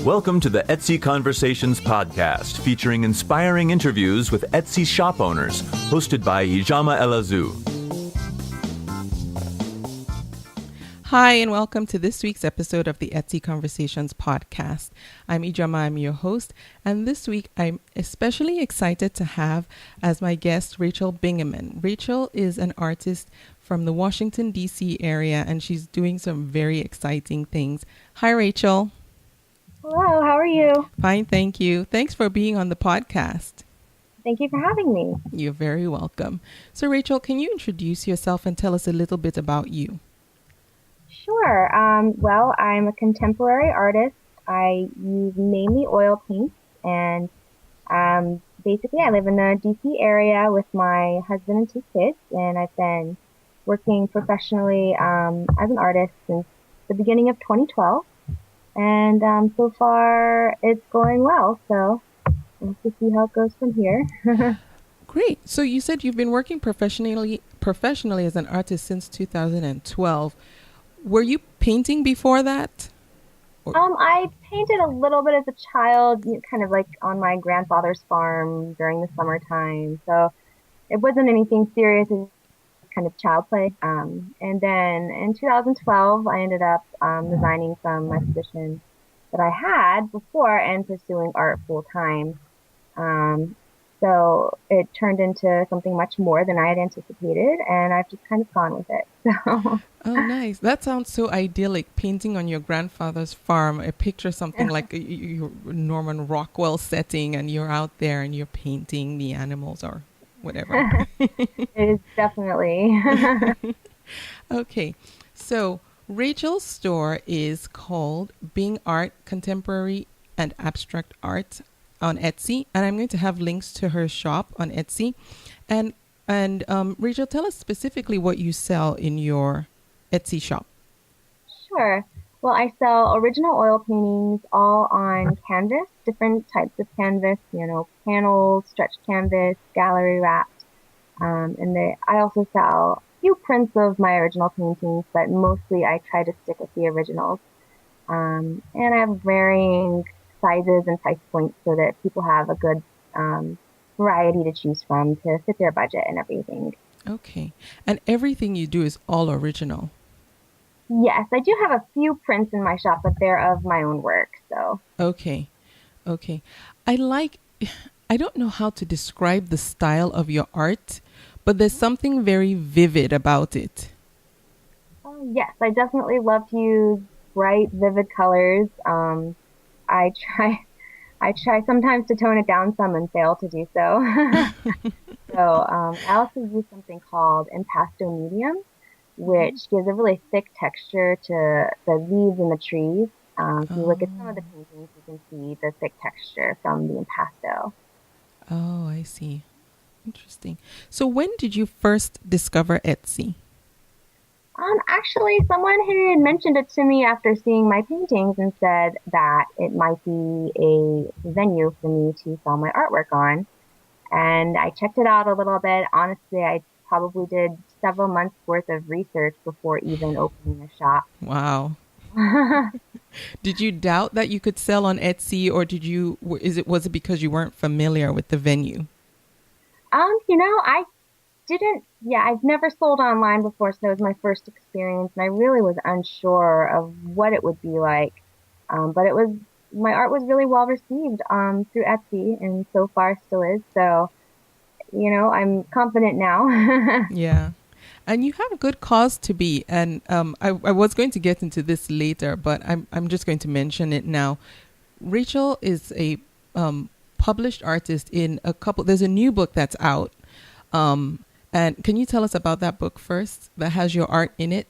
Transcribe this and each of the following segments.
Welcome to the Etsy Conversations podcast, featuring inspiring interviews with Etsy shop owners, hosted by Ijama Elazu. Hi, and welcome to this week's episode of the Etsy Conversations podcast. I'm Ijama, I'm your host, and this week I'm especially excited to have as my guest Rachel Bingaman. Rachel is an artist from the Washington, D.C. area, and she's doing some very exciting things. Hi, Rachel. Hello, how are you? Fine, thank you. Thanks for being on the podcast. Thank you for having me. You're very welcome. So, Rachel, can you introduce yourself and tell us a little bit about you? Sure. Well, I'm a contemporary artist. I use mainly oil paints, and basically I live in the DC area with my husband and two kids, and I've been working professionally as an artist since the beginning of 2012, and so far it's going well, so we'll have to see how it goes from here. Great. So you said you've been working professionally as an artist since 2012. Were you painting before that? I painted a little bit as a child, kind of like on my grandfather's farm during the summertime. So it wasn't anything serious, it was kind of child play. And then in 2012, I ended up resigning from my position that I had before and pursuing art full time. So it turned into something much more than I had anticipated, and I've just kind of gone with it. So. Oh, nice. That sounds so idyllic, painting on your grandfather's farm. I picture something like a Norman Rockwell setting, and you're out there and you're painting the animals or whatever. It is definitely. Okay. So Rachel's store is called Bing Art, Contemporary and Abstract Art on Etsy, and I'm going to have links to her shop on Etsy. And Rachel, tell us specifically what you sell in your Etsy shop. Sure. Well, I sell original oil paintings all on canvas, different types of canvas, panels, stretch canvas, gallery wrapped. I also sell a few prints of my original paintings, but mostly I try to stick with the originals. And I have varying sizes and price points so that people have a good variety to choose from to fit their budget and everything. Okay. And everything you do is all original? Yes, I do have a few prints in my shop, but they're of my own work, so. Okay. I don't know how to describe the style of your art, but there's something very vivid about it. Yes, I definitely love to use bright, vivid colors. I try sometimes to tone it down some and fail to do so. I also use something called impasto medium, which gives a really thick texture to the leaves and the trees. If you look at some of the paintings, you can see the thick texture from the impasto. Oh, I see. Interesting. So when did you first discover Etsy? Actually, someone had mentioned it to me after seeing my paintings and said that it might be a venue for me to sell my artwork on. And I checked it out a little bit. Honestly, I probably did several months worth of research before even opening a shop. Wow. Did you doubt that you could sell on Etsy, or was it because you weren't familiar with the venue? I've never sold online before, so it was my first experience, and I really was unsure of what it would be like. But my art was really well received through Etsy, and so far still is. So, I'm confident now. Yeah. And you have a good cause to be. And I was going to get into this later, but I'm just going to mention it now. Rachel is a published artist in there's a new book that's out. And can you tell us about that book first that has your art in it?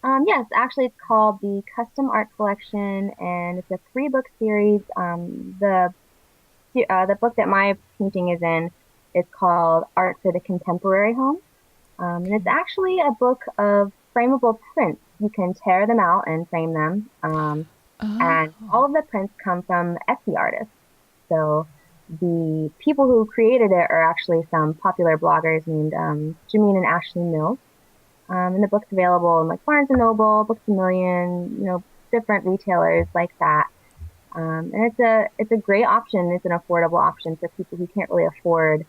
Yes, actually it's called the Custom Art Collection, and it's a 3-book series. The book that my painting is in is called Art for the Contemporary Home. And it's actually a book of frameable prints. You can tear them out and frame them. And all of the prints come from Etsy artists. So the people who created it are actually some popular bloggers named Jameen and Ashley Mills. And the book's available in like Barnes & Noble, Books A Million, different retailers like that. And it's a great option. It's an affordable option for people who can't really afford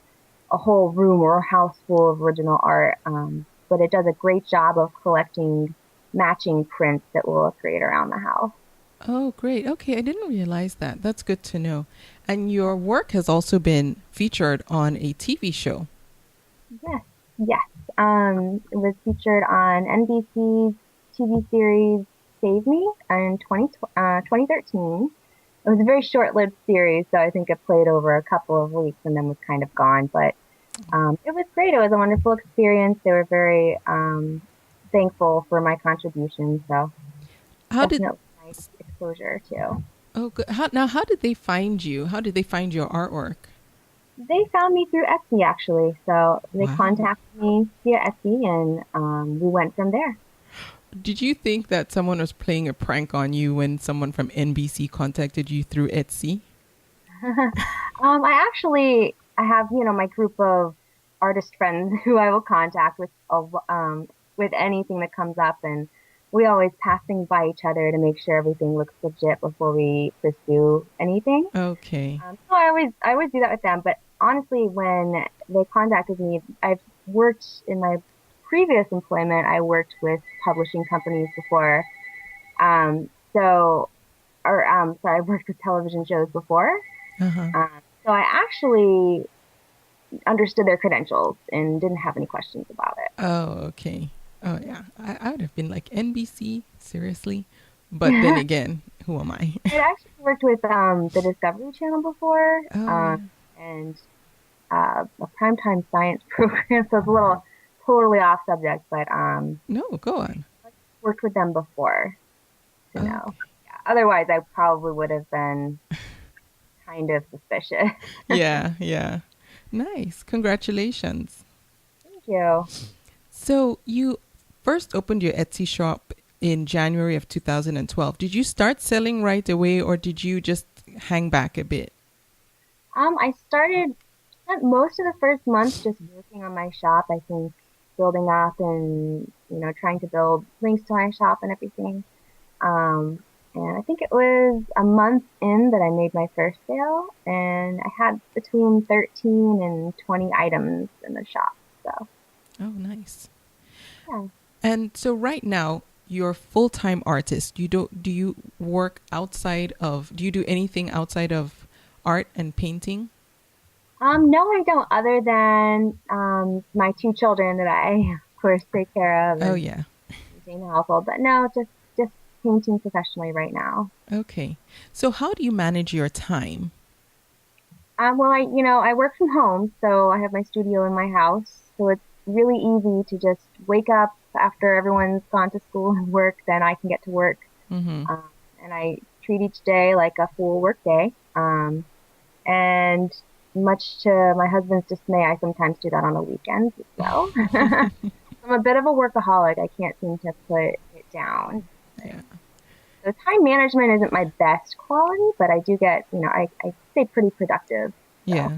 a whole room or a house full of original art. But it does a great job of collecting matching prints that will create around the house. Oh, great. Okay, I didn't realize that. That's good to know. And your work has also been featured on a TV show. Yes, yes. It was featured on NBC's TV series Save Me in 2013. It was a very short-lived series, so I think it played over a couple of weeks and then was kind of gone. But it was great. It was a wonderful experience. They were very thankful for my contribution, so How did definitely nice exposure too. Oh, good. How did they find you? How did they find your artwork? They found me through Etsy actually, so they Wow. contacted me via Etsy, and we went from there. Did you think that someone was playing a prank on you when someone from NBC contacted you through Etsy? I have, my group of artist friends who I will contact with anything that comes up, and we always pass things by each other to make sure everything looks legit before we pursue anything. Okay. So I always do that with them. But honestly, when they contacted me, I've worked in my previous employment. I worked with publishing companies before. So, or sorry, I worked with television shows before. Uh-huh. So I actually understood their credentials and didn't have any questions about Oh, okay. Oh, yeah. I would have been like, NBC? Seriously? But then it. again, who am I? I actually worked with the Discovery Channel before, Oh, yeah. and a primetime science program. So it's a little totally off subject, but No, go on. worked with them before to know. Okay. Yeah. Otherwise, I probably would have been kind of suspicious. Yeah, yeah. Nice. Congratulations. Thank you. So you first opened your Etsy shop in January of 2012. Did you start selling right away or did you just hang back a bit? I spent most of the first month just working on my shop. I think building up and trying to build links to my shop and everything. And I think it was a month in that I made my first sale, and I had between 13 and 20 items in the shop. So, Oh, nice. yeah. And so right now, you're a full-time artist. Do you work outside of, do you do anything outside of art and painting? No, I don't, other than my two children that I, of course, take care of Oh, and yeah. maintain the household. But no, just painting professionally right now. Okay. So how do you manage your time? Well, I work from home, so I have my studio in my house. So it's really easy to just wake up after everyone's gone to school and work, then I can get to work. Mm-hmm. Um, and I treat each day like a full work day. And much to my husband's dismay, I sometimes do that on the weekends as well. I'm a bit of a workaholic. I can't seem to put it down. Yeah. So time management isn't my best quality, but I do get, I stay pretty productive. So Yeah.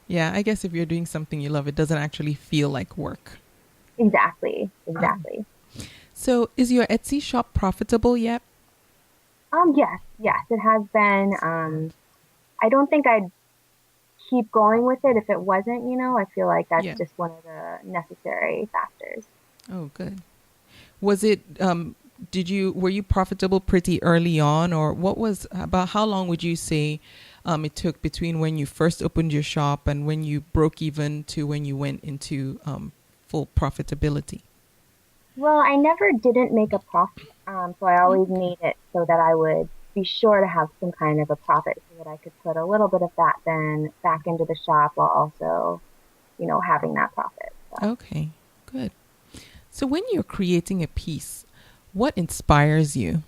Yeah. I guess if you're doing something you love, it doesn't actually feel like work. exactly, Yeah. exactly. So is your Etsy shop profitable yet? Yes, yes, it has been. I don't think I'd keep going with it if it wasn't, I feel like that's Yeah. just one of the necessary factors. Oh, good. Was it, were you profitable pretty early on, or about how long would you say it took between when you first opened your shop and when you broke even to when you went into full profitability? Well, I never didn't make a profit, so I always Okay. made it so that I would be sure to have some kind of a profit so that I could put a little bit of that then back into the shop while also, having that profit. So, Okay, good. So when you're creating a piece, what inspires you?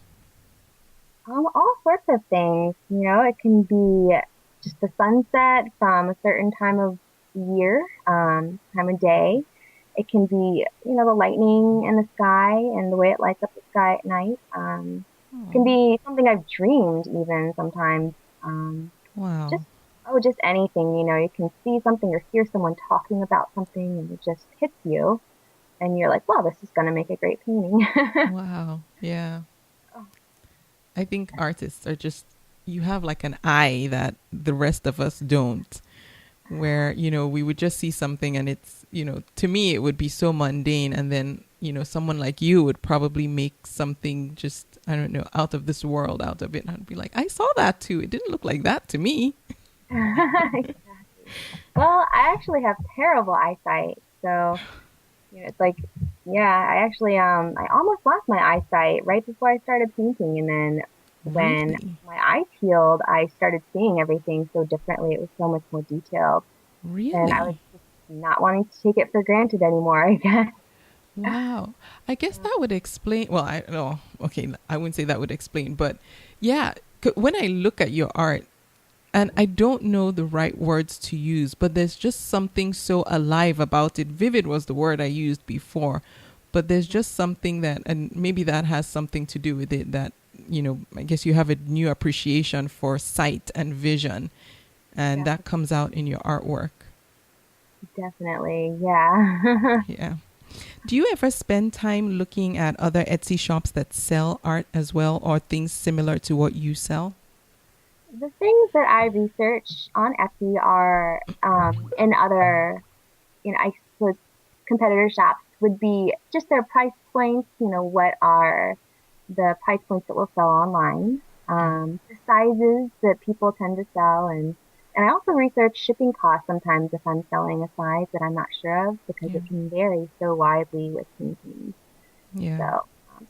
all sorts of things, it can be just the sunset from a certain time of year, time of day. It can be, the lightning in the sky and the way it lights up the sky at night. It can Oh, be something I've dreamed even sometimes. Um, wow. just, just anything, you can see something or hear someone talking about something and it just hits you and you're like, wow, this is going to make a great painting. Wow. Yeah. I think artists are just you have like an eye that the rest of us don't, where, we would just see something and it's, to me, it would be so mundane. And then, someone like you would probably make something just, I don't know, out of this world out of it. And I'd be like, I saw that too. It didn't look like that to me. Exactly. Well, I actually have terrible eyesight, so it's like, yeah, I almost lost my eyesight right before I started painting, and then when Really? my eyes healed, I started seeing everything so differently. It was so much more detailed, and I was Really? just not wanting to take it for granted anymore, I guess. Wow. I guess that would explain. Well, I no, okay, I wouldn't say that would explain, but yeah, when I look at your art, and I don't know the right words to use, but there's just something so alive about it. Vivid was the word I used before, but there's just something that, and maybe that has something to do with it, that, I guess you have a new appreciation for sight and vision, and Def- that comes out in your artwork. Definitely, yeah. Yeah. Do you ever spend time looking at other Etsy shops that sell art as well, or things similar to what you sell? The things that I research on Etsy are in other, I suppose competitor shops would be just their price points, what are the price points that will sell online, the sizes that people tend to sell, and I also research shipping costs sometimes if I'm selling a size that I'm not sure of because Yeah. it can vary so widely with paintings. So Yeah.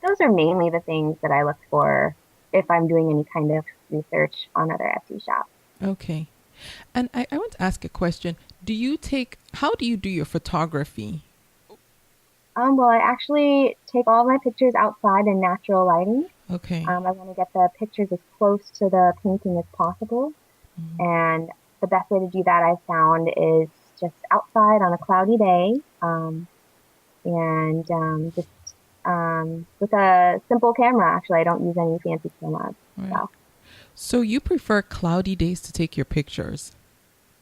those are mainly the things that I look for if I'm doing any kind of research on other Etsy shops. Okay. And I want to ask a question. How do you do your photography? Well, I actually take all my pictures outside in natural lighting. Okay. I want to get the pictures as close to the painting as possible. Mhm. And the best way to do that I found is just outside on a cloudy day, and just with a simple camera. Actually, I don't use any fancy cameras. Right. So, So you prefer cloudy days to take your pictures?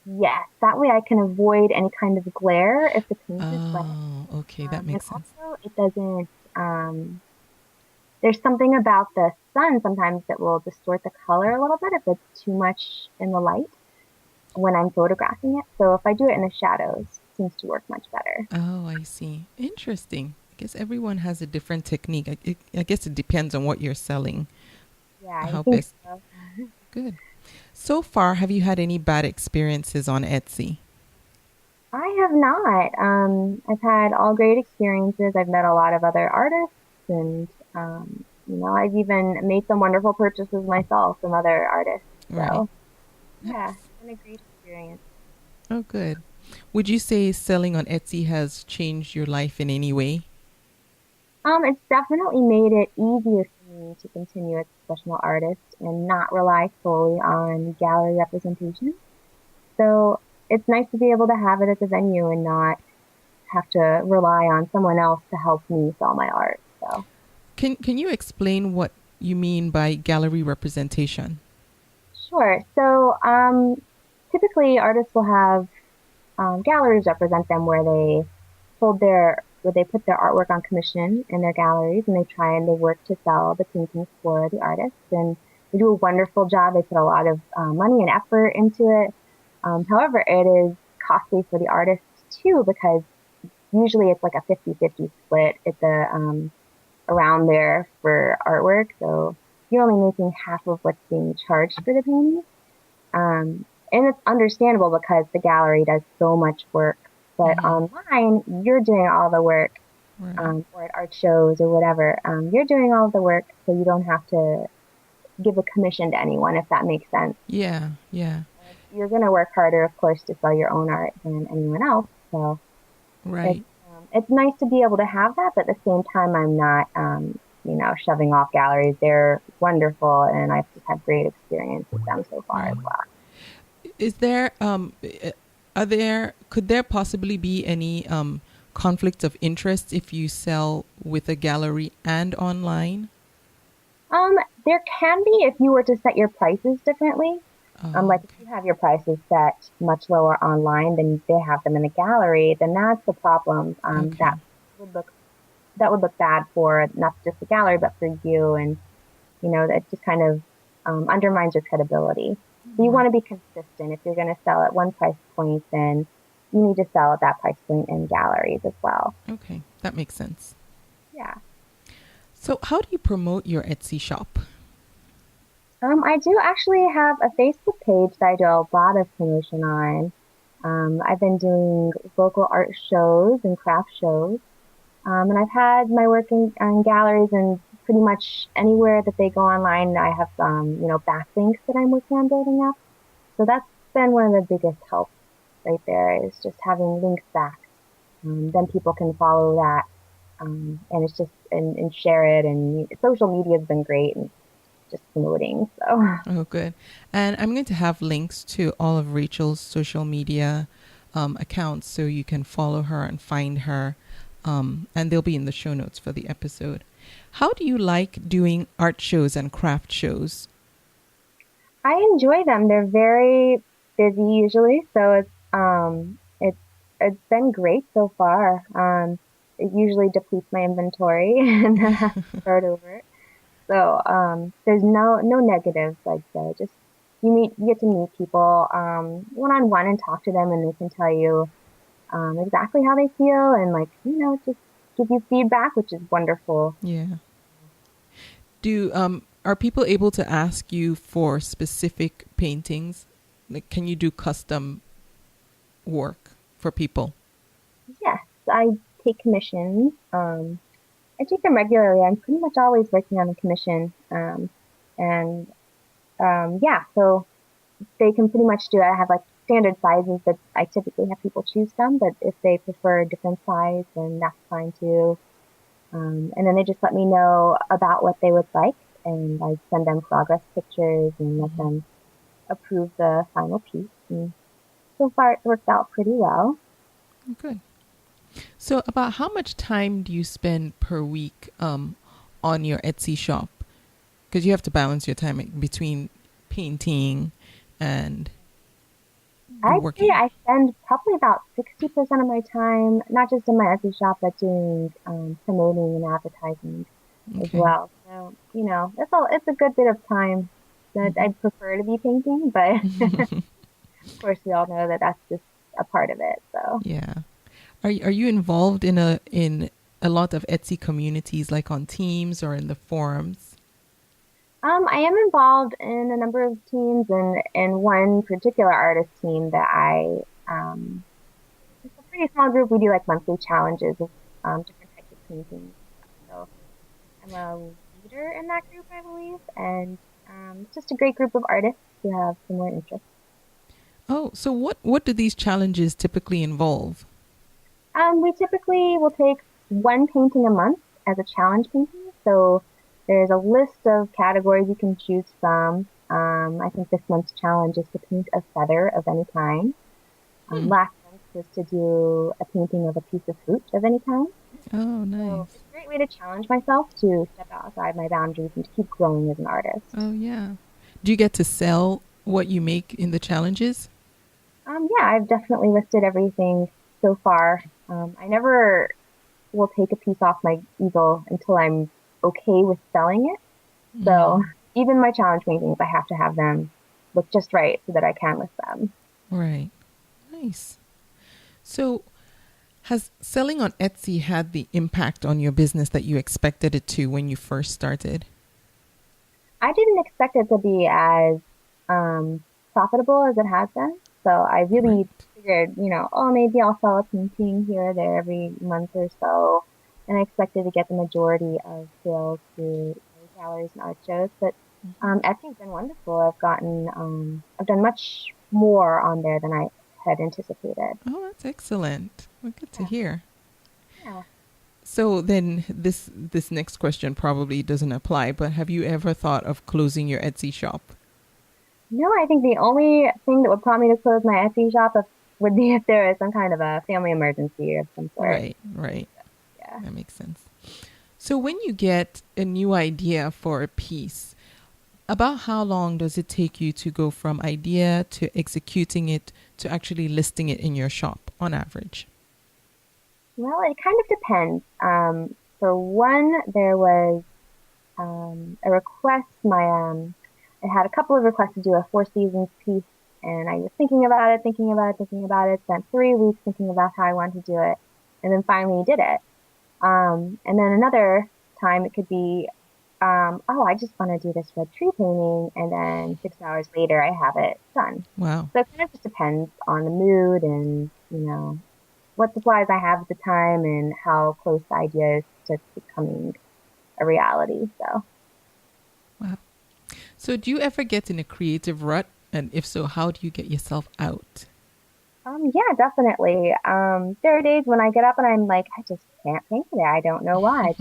yes, that way I can avoid any kind of glare if the paint is wet. Oh, okay. That And makes sense. also, it doesn't, there's something about the sun sometimes that will distort the color a little bit if it's too much in the light when I'm photographing it. So if I do it in the shadows, it seems to work much better. Oh, I see. Interesting. I guess everyone has a different technique. I guess it depends on what you're selling. Yeah, I How think best. so. Good. So far, have you had any bad experiences on Etsy? I have not. I've had all great experiences. I've met a lot of other artists, and I've even made some wonderful purchases myself from other artists. Right. So yeah, Nice. it's been a great experience. Oh, good. Would you say selling on Etsy has changed your life in any way? It's definitely made it easier for me to continue as a professional artist and not rely solely on gallery representation. So it's nice to be able to have it at the venue and not have to rely on someone else to help me sell my art. So Can you explain what you mean by gallery representation? sure. So typically artists will have galleries represent them where they put their artwork on commission in their galleries and they try and they work to sell the paintings for the artists and they do a wonderful job. They put a lot of money and effort into it. However, it is costly for the artists too because usually it's like a 50-50 split. It's around there for artwork, so you're only making half of what's being charged for the painting. And it's understandable because the gallery does so much work. But Mm-hmm. online, you're doing all the work, Right. or at art shows or whatever. You're doing all the work, so you don't have to give a commission to anyone, if that makes sense. Yeah. Yeah. You're going to work harder, of course, to sell your own art than anyone else. So it's Right. it's nice to be able to have that, but at the same time, I'm not, shoving off galleries. They're wonderful, and I've just had great experience with them so far as Right. well. Is there could there possibly be any conflict of interest if you sell with a gallery and online? There can be if you were to set your prices differently. Oh, Like if you have your prices set much lower online than they have them in a gallery, then that's the problem. okay. Would look that would look bad for not just the gallery but for you, and that just kind of undermines your credibility. So you want to be consistent. If you're going to sell at one price point, then you need to sell at that price point in galleries as well. Okay, that makes sense. Yeah. So how do you promote your Etsy shop? I do actually have a Facebook page that I do a lot of promotion on. I've been doing local art shows and craft shows. And I've had my work in galleries, and pretty much anywhere that they go online, I have, backlinks that I'm working on building up. So that's been one of the biggest helps right there, is just having links back. Then people can follow that. And it's just, and share it. And social media has been great, and just promoting. So, Oh, good. And I'm going to have links to all of Rachel's social media accounts so you can follow her and find her. And they'll be in the show notes for the episode. How do you like doing art shows and craft shows? I enjoy them. They're very busy usually, so it's been great so far. It usually depletes my inventory and then I have to start over. So there's no negatives, I'd say. Just you get to meet people one on one and talk to them, and they can tell you exactly how they feel, and just give you feedback, which is wonderful. Yeah. Are people able to ask you for specific paintings? Like, can you do custom work for people? Yes, I take commissions. I take them regularly. I'm pretty much always working on a commission. And yeah, so they can pretty much do it. I have like standard sizes that I typically have people choose from, but if they prefer a different size, then that's fine too. And then they just let me know about what they would like, and I send them progress pictures and let them approve the final piece. And so far, it worked out pretty well. Good. So about how much time do you spend per week on your Etsy shop? Because you have to balance your time between painting and working. I'd say I spend probably about 60% of my time, not just in my Etsy shop, but doing promoting and advertising as well. So, it's a good bit of time that I'd prefer to be painting, but of course we all know that that's just a part of it. So yeah. Are you involved in a lot of Etsy communities, like on teams or in the forums? I am involved in a number of teams, and in one particular artist team that it's a pretty small group. We do like monthly challenges of different types of paintings. So I'm a leader in that group, I believe, and it's just a great group of artists who have similar interests. Oh, so what do these challenges typically involve? We typically will take one painting a month as a challenge painting. So there's a list of categories you can choose from. I think this month's challenge is to paint a feather of any kind. Last month was to do a painting of a piece of fruit of any kind. Oh, nice. So it's a great way to challenge myself, to step outside my boundaries and to keep growing as an artist. Oh, yeah. Do you get to sell what you make in the challenges? Yeah, I've definitely listed everything so far. I never will take a piece off my easel until I'm okay with selling it. So even my challenge paintings, I have to have them look just right so that I can list them. Right. Nice. So has selling on Etsy had the impact on your business that you expected it to when you first started? I didn't expect it to be as profitable as it has been. So I really figured, maybe I'll sell a painting here or there every month or so. And I expected to get the majority of sales to galleries and art shows. But Etsy's been wonderful. I've done much more on there than I had anticipated. Oh, that's excellent. Well, good to hear. Yeah. So then this next question probably doesn't apply, but have you ever thought of closing your Etsy shop? No, I think the only thing that would prompt me to close my Etsy shop would be if there is some kind of a family emergency of some sort. Right. Yeah. That makes sense. So when you get a new idea for a piece, about how long does it take you to go from idea to executing it to actually listing it in your shop on average? Well, it kind of depends. For one, there was a request. I had a couple of requests to do a Four Seasons piece, and I was thinking about it, spent 3 weeks thinking about how I wanted to do it, and then finally did it. And then another time it could be, I just want to do this red tree painting, and then 6 hours later I have it done. Wow. So it kind of just depends on the mood and, what supplies I have at the time and how close the idea is to becoming a reality. So. Wow. So do you ever get in a creative rut? And if so, how do you get yourself out? Yeah, definitely. There are days when I get up and I'm like, I just can't paint today. I don't know why.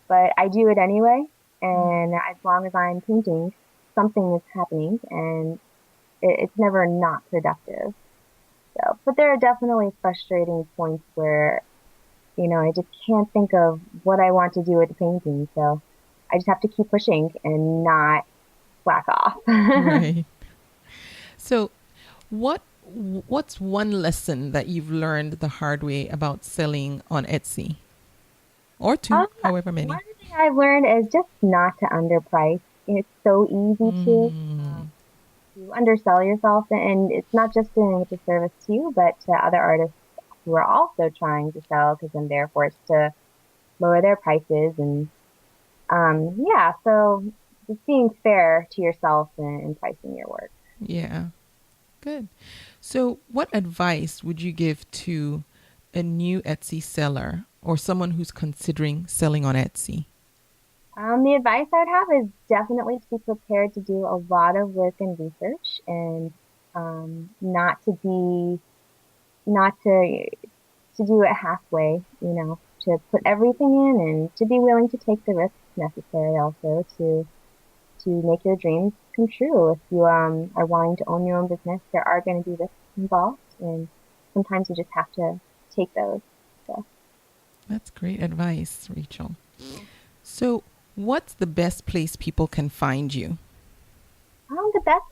But I do it anyway. And as long as I'm painting, something is happening, and it's never not productive. So, but there are definitely frustrating points where, I just can't think of what I want to do with the painting. So I just have to keep pushing and not slack off. Right. So what's one lesson that you've learned the hard way about selling on Etsy? Or two, however many. One thing I've learned is just not to underprice. It's so easy to undersell yourself, and it's not just doing a disservice to you, but to other artists who are also trying to sell, because then they're forced to lower their prices. And so just being fair to yourself and pricing your work. Yeah. Good. So what advice would you give to a new Etsy seller or someone who's considering selling on Etsy? The advice I would have is definitely to be prepared to do a lot of work and research, and not to do it halfway, to put everything in, and to be willing to take the risks necessary also to make your dreams come true. If you are wanting to own your own business, there are going to be risks involved, and sometimes you just have to take those. So. That's great advice, Rachel. So what's the best place people can find you? The best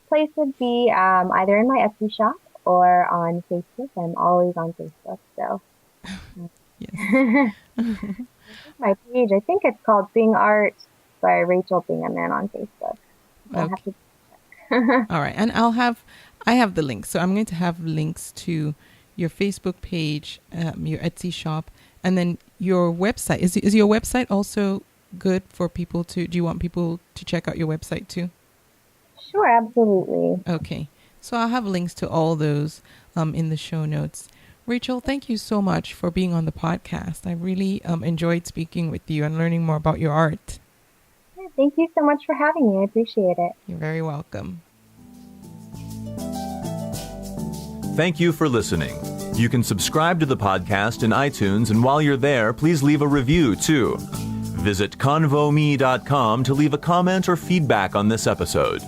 place would be either in my Etsy shop or on Facebook. I'm always on Facebook, so. Yes. My page, I think it's called Bing Art by Rachel Bingaman on Facebook. I'll have to check. All right. And I have the links. So I'm going to have links to your Facebook page, your Etsy shop, and then your website. Is your website also good for people do you want people to check out your website too? Sure, absolutely. Okay. So I'll have links to all those in the show notes. Rachel, thank you so much for being on the podcast. I really enjoyed speaking with you and learning more about your art. Yeah, thank you so much for having me. I appreciate it. You're very welcome. Thank you for listening. You can subscribe to the podcast in iTunes, and while you're there, please leave a review too. Visit convome.com to leave a comment or feedback on this episode.